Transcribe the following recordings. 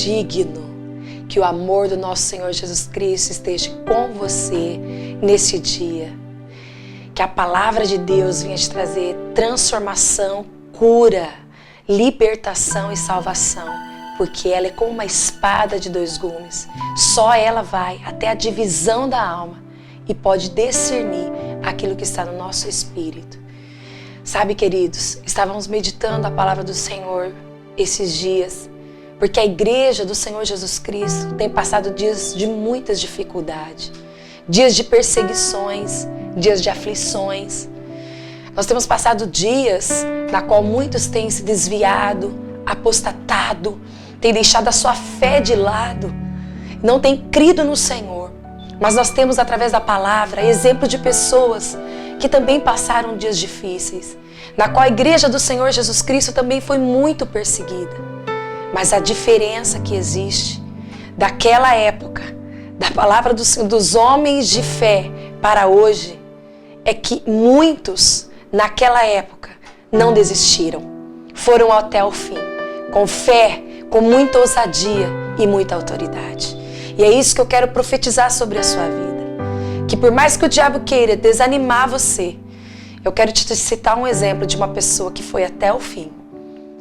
digno. Que o amor do nosso Senhor Jesus Cristo esteja com você nesse dia. Que a palavra de Deus venha te trazer transformação, cura, libertação e salvação. Porque ela é como uma espada de dois gumes. Só ela vai até a divisão da alma e pode discernir aquilo que está no nosso espírito. Sabe, queridos, estávamos meditando a palavra do Senhor esses dias. Porque a igreja do Senhor Jesus Cristo tem passado dias de muitas dificuldades, dias de perseguições, dias de aflições. Nós temos passado dias na qual muitos têm se desviado, apostatado, têm deixado a sua fé de lado, não têm crido no Senhor. Mas nós temos através da palavra exemplo de pessoas que também passaram dias difíceis, na qual a igreja do Senhor Jesus Cristo também foi muito perseguida. Mas a diferença que existe daquela época, da palavra dos homens de fé para hoje, é que muitos naquela época não desistiram. Foram até o fim, com fé, com muita ousadia e muita autoridade. E é isso que eu quero profetizar sobre a sua vida. Que por mais que o diabo queira desanimar você, eu quero te citar um exemplo de uma pessoa que foi até o fim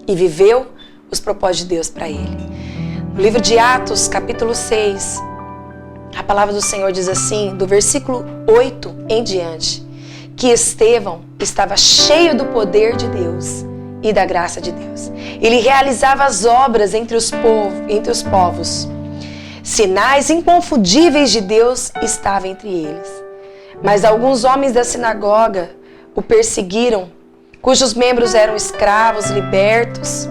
e viveu os propósitos de Deus para ele. No livro de Atos, capítulo 6, a palavra do Senhor diz assim, do versículo 8 em diante, que Estevão estava cheio do poder de Deus e da graça de Deus. Ele realizava as obras entre os povos. Sinais inconfundíveis de Deus estavam entre eles. Mas alguns homens da sinagoga o perseguiram, cujos membros eram escravos libertos.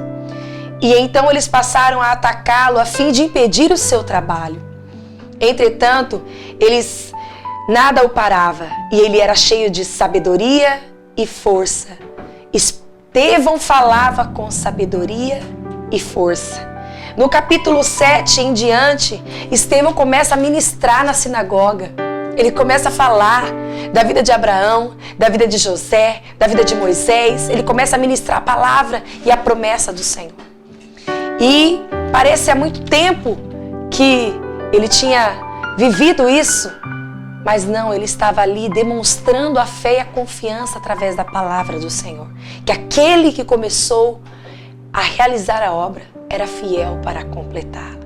E então eles passaram a atacá-lo a fim de impedir o seu trabalho. Entretanto, nada o parava e ele era cheio de sabedoria e força. Estevão falava com sabedoria e força. No capítulo 7 em diante, Estevão começa a ministrar na sinagoga. Ele começa a falar da vida de Abraão, da vida de José, da vida de Moisés. Ele começa a ministrar a palavra e a promessa do Senhor. E parece há muito tempo que ele tinha vivido isso, mas não, ele estava ali demonstrando a fé e a confiança através da palavra do Senhor. Que aquele que começou a realizar a obra era fiel para completá-la.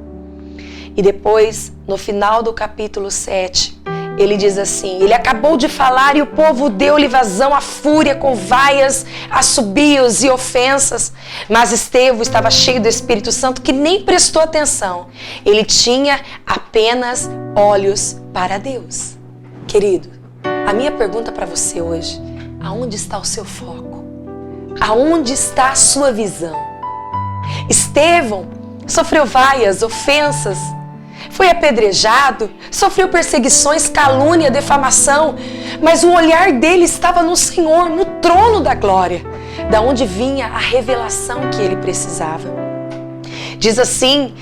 E depois, no final do capítulo 7, ele diz assim, ele acabou de falar e o povo deu-lhe vazão à fúria com vaias, assobios e ofensas. Mas Estevão estava cheio do Espírito Santo que nem prestou atenção. Ele tinha apenas olhos para Deus. Querido, a minha pergunta para você hoje, aonde está o seu foco? Aonde está a sua visão? Estevão sofreu vaias, ofensas, foi apedrejado, sofreu perseguições, calúnia, defamação, mas o olhar dele estava no Senhor, no trono da glória, da onde vinha a revelação que ele precisava. Diz assim,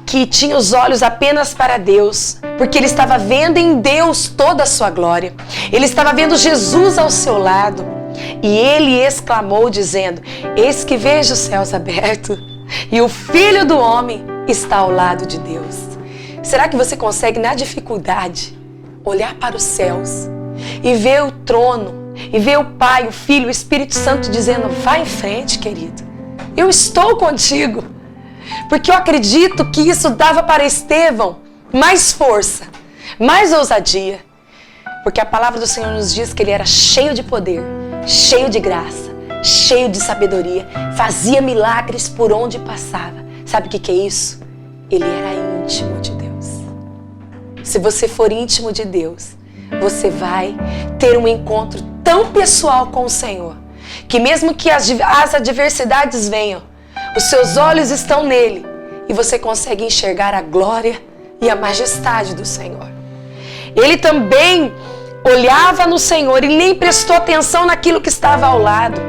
que tinha os olhos apenas para Deus, porque ele estava vendo em Deus toda a sua glória. Ele estava vendo Jesus ao seu lado, e ele exclamou dizendo, eis que vejo os céus abertos, e o Filho do Homem está ao lado de Deus. Será que você consegue, na dificuldade, olhar para os céus e ver o trono, e ver o Pai, o Filho, o Espírito Santo dizendo, vai em frente, querido, eu estou contigo. Porque eu acredito que isso dava para Estevão mais força, mais ousadia. Porque a palavra do Senhor nos diz que ele era cheio de poder, cheio de graça, cheio de sabedoria, fazia milagres por onde passava. Sabe o que é isso? Ele era íntimo de Deus. Se você for íntimo de Deus, você vai ter um encontro tão pessoal com o Senhor, que mesmo que as adversidades venham, os seus olhos estão nele e você consegue enxergar a glória e a majestade do Senhor. Ele também olhava no Senhor e nem prestou atenção naquilo que estava ao lado.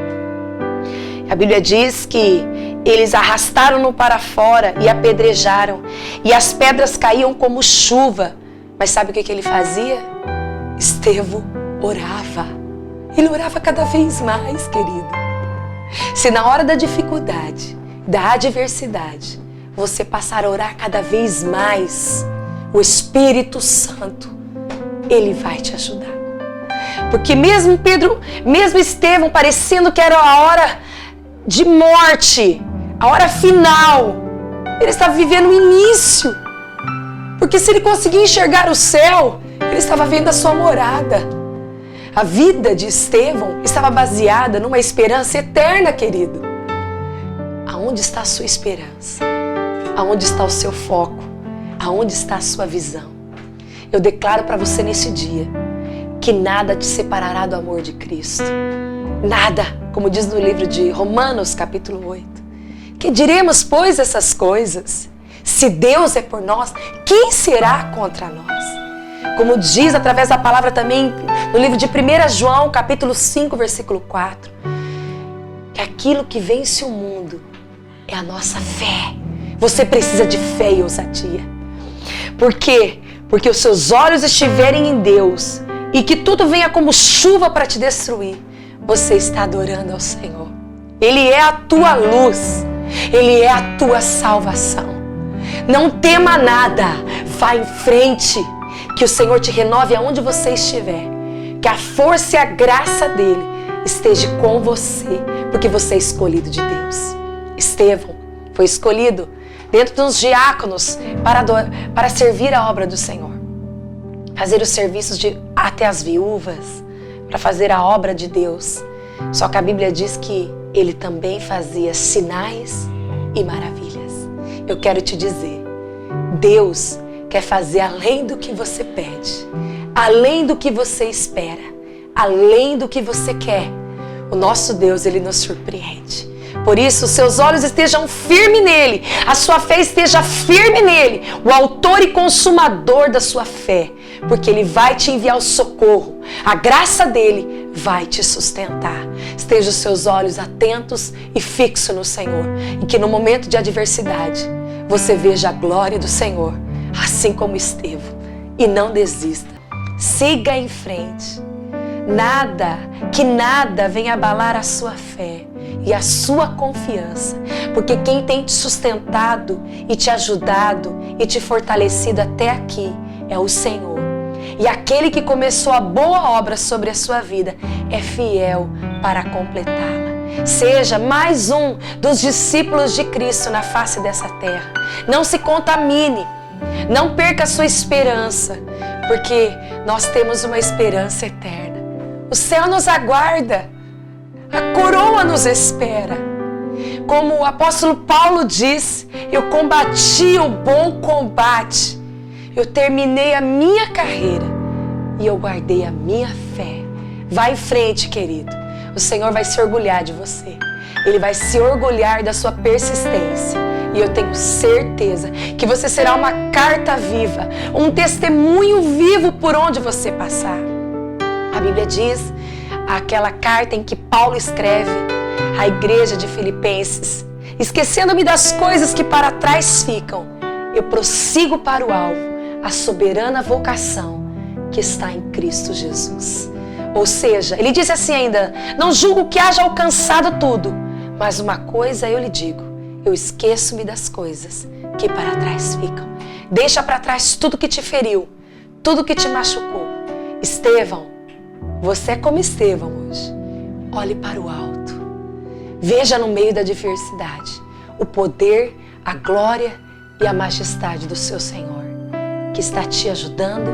A Bíblia diz que eles arrastaram-no para fora e apedrejaram, e as pedras caíam como chuva. Mas sabe o que ele fazia? Estevão orava. Ele orava cada vez mais, querido. Se na hora da dificuldade, da adversidade, você passar a orar cada vez mais, o Espírito Santo, ele vai te ajudar. Porque mesmo Estevão, parecendo que era a hora de morte, a hora final, ele estava vivendo o início. Porque se ele conseguia enxergar o céu, ele estava vendo a sua morada. A vida de Estevão estava baseada numa esperança eterna, querido. Aonde está a sua esperança? Aonde está o seu foco? Aonde está a sua visão? Eu declaro para você nesse dia que nada te separará do amor de Cristo. Nada, como diz no livro de Romanos, capítulo 8. Que diremos, pois, essas coisas? Se Deus é por nós, quem será contra nós? Como diz através da palavra também no livro de 1 João, capítulo 5, versículo 4, que aquilo que vence o mundo é a nossa fé. Você precisa de fé e ousadia. Por quê? Porque os seus olhos estiverem em Deus e que tudo venha como chuva para te destruir, você está adorando ao Senhor. Ele é a tua luz. Ele é a tua salvação. Não tema nada. Vá em frente. Que o Senhor te renove aonde você estiver. Que a força e a graça dele esteja com você, porque você é escolhido de Deus. Estevão foi escolhido dentro dos diáconos para servir a obra do Senhor. Fazer os serviços até as viúvas, para fazer a obra de Deus. Só que a Bíblia diz que ele também fazia sinais e maravilhas. Eu quero te dizer, Deus quer fazer além do que você pede, além do que você espera, além do que você quer. O nosso Deus, ele nos surpreende. Por isso, seus olhos estejam firmes nele, a sua fé esteja firme nele, o autor e consumador da sua fé, porque ele vai te enviar o socorro, a graça dele vai te sustentar. Esteja os seus olhos atentos e fixos no Senhor, e que no momento de adversidade você veja a glória do Senhor, assim como Estevão, e não desista. Siga em frente. Que nada venha abalar a sua fé e a sua confiança, porque quem tem te sustentado e te ajudado e te fortalecido até aqui é o Senhor. E aquele que começou a boa obra sobre a sua vida é fiel para completá-la. Seja mais um dos discípulos de Cristo na face dessa terra. Não se contamine, não perca a sua esperança, porque nós temos uma esperança eterna. O céu nos aguarda, a coroa nos espera. Como o apóstolo Paulo diz, eu combati o bom combate, eu terminei a minha carreira e eu guardei a minha fé. Vai em frente, querido. O Senhor vai se orgulhar de você. Ele vai se orgulhar da sua persistência. E eu tenho certeza que você será uma carta viva, um testemunho vivo por onde você passar. A Bíblia diz, aquela carta em que Paulo escreve à igreja de Filipenses: esquecendo-me das coisas que para trás ficam, eu prossigo para o alvo, a soberana vocação que está em Cristo Jesus. Ou seja, ele disse assim ainda: não julgo que haja alcançado tudo, mas uma coisa eu lhe digo, eu esqueço-me das coisas que para trás ficam. Deixa para trás tudo que te feriu, tudo que te machucou. Estevão, você é como Estevão hoje. Olhe para o alto. Veja no meio da adversidade o poder, a glória e a majestade do seu Senhor, que está te ajudando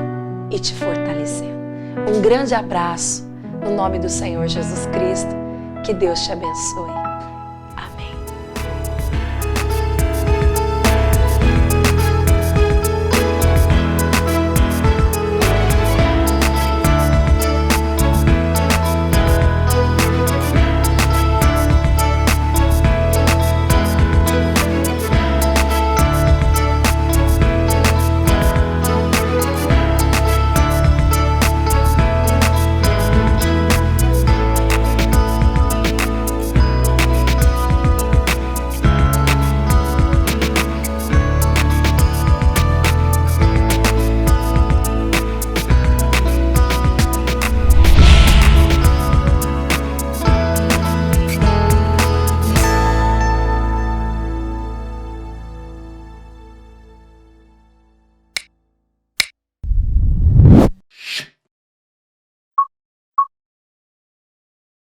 e te fortalecendo. Um grande abraço no nome do Senhor Jesus Cristo. Que Deus te abençoe.